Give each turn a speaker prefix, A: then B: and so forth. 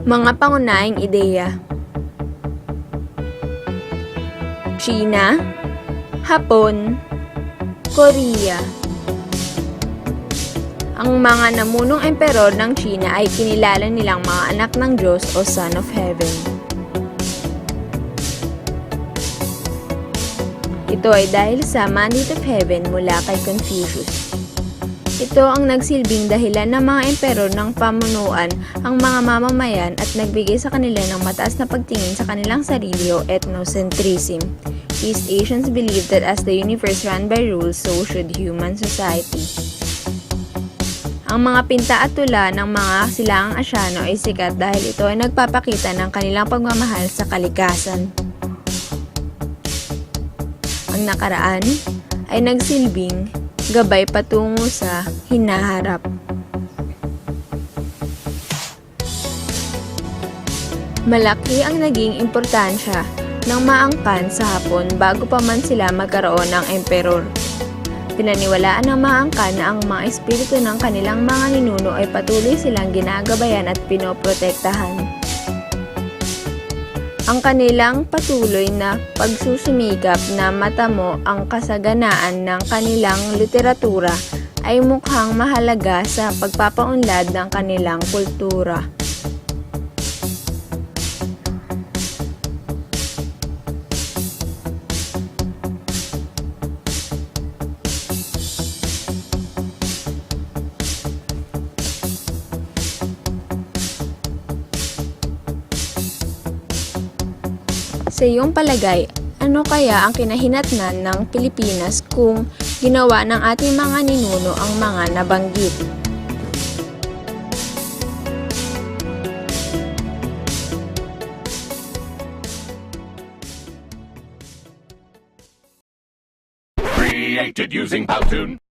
A: Mga pangunahing ideya: China, Hapon, Korea. Ang mga namunong emperor ng China ay kinilala nilang mga anak ng Diyos o Son of Heaven. Ito ay dahil sa mandate of heaven mula kay Confucius. Ito ang nagsilbing dahilan ng mga emperor ng pamunuan ang mga mamamayan at nagbigay sa kanila ng mataas na pagtingin sa kanilang sarili o ethnocentrism. East Asians believe that as the universe ran by rules, so should human society. Ang mga pinta at tula ng mga silangang Asyano ay sikat dahil ito ay nagpapakita ng kanilang pagmamahal sa kalikasan. Ang nakaraan ay nagsilbing gabay patungo sa hinaharap. Malaki ang naging importansya ng maangkan sa Hapon bago pa man sila magkaroon ng emperor. Pinaniwalaan ng maangkan na ang mga espiritu ng kanilang mga ninuno ay patuloy silang ginagabayan at pinoprotektahan. Ang kanilang patuloy na pagsusumikap na matamo ang kasaganaan ng kanilang literatura ay mukhang mahalaga sa pagpapaunlad ng kanilang kultura. Sa iyong palagay, ano kaya ang kinahinatnan ng Pilipinas kung ginawa ng ating mga ninuno ang mga nabanggit?
B: Created using Powtoon.